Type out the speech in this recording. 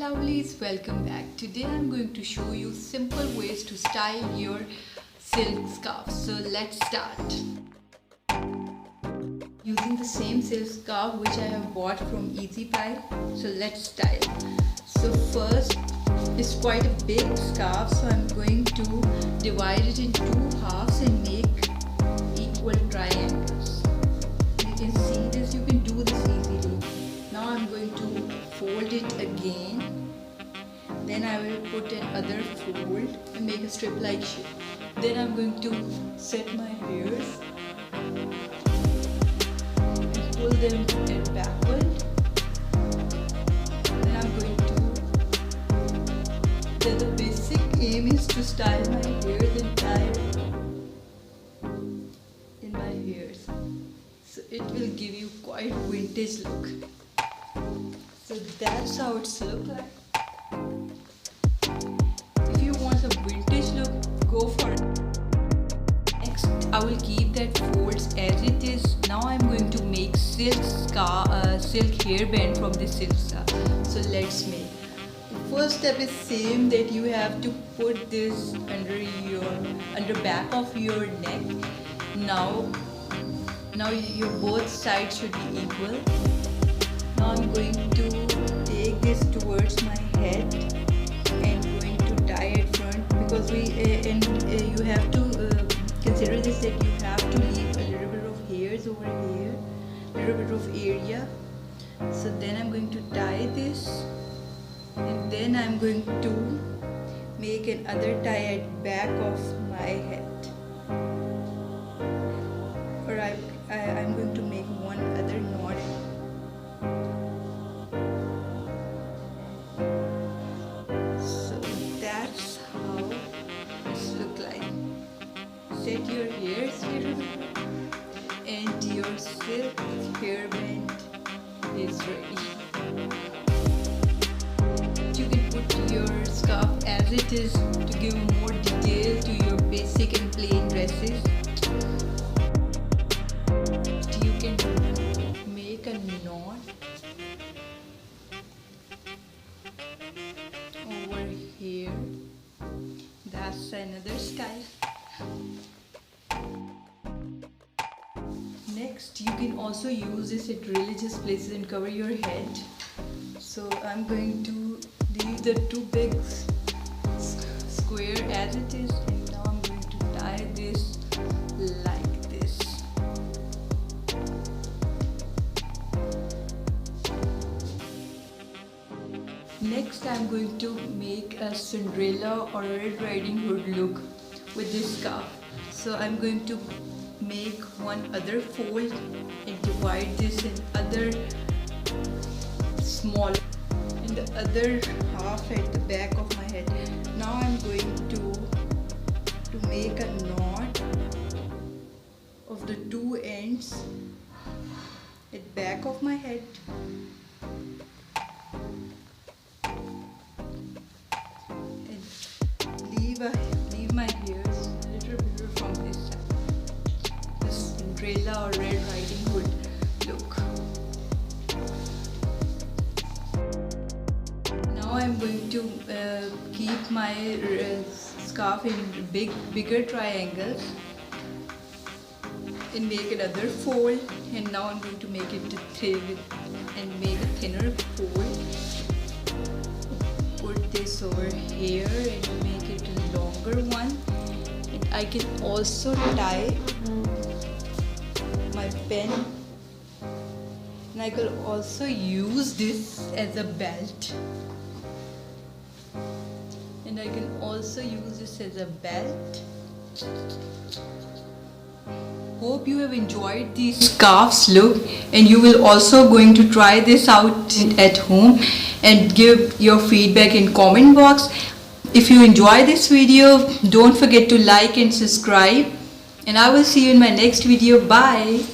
lovelies, welcome back. Today I'm going to show you simple ways to style your silk scarf. So let's start. Using the same silk scarf which I have bought from Easy Pie. So let's style. So first, it's quite a big scarf, so I'm going to divide it in two halves and make equal triangles. You can see this, you can do this easily. Now I'm going to fold it again. Then I will put another fold and make a strip-like shape. Then I'm going to set my hairs and pull them backward. Then I'm going to. Then the basic aim is to style my hair, then tie in my hairs. So it will give you quite vintage look. So that's how it's look like. If you want a vintage look, go for it. Next, I will keep that folds as it is. Now I'm going to make silk hairband from this silk scarf. So let's make. The first step is same, that you have to put this under back of your neck. Now your both sides should be equal. Now I'm going to take this towards my head and going to tie it front, because you have to consider this, that you have to leave a little bit of hairs over here, a little bit of area. So then I'm going to tie this, and then I'm going to make another tie at back of my head, or I'm going to make one other knot. Set your hairs here, and your silk hairband is ready. You can put your scarf as it is to give more detail to your basic and plain dresses. You can make a knot over here. That's another style. Next, you can also use this at religious places and cover your head. So I'm going to leave the two big square as it is, and now I'm going to tie this like this. Next, I'm going to make a Cinderella or Red Riding Hood look with this scarf. So I'm going to make one other fold and divide this in other small, in the other half at the back of my head. Now I'm going to make a knot of the two ends at back of my head. And leave my hairs a little bit from this side. This Cinderella or Red Riding Hood look. Now I'm going to keep my scarf in bigger triangles and make another fold. And now I'm going to make it thin and make a thinner fold. Put this over here and make it a longer one. And I can also tie my pen, and I could also use this as a belt, and I can also use this as a belt. Hope you have enjoyed these scarves look, and you will also going to try this out at home and give your feedback in comment box. If you enjoy this video, don't forget to like and subscribe, and I will see you in my next video. Bye.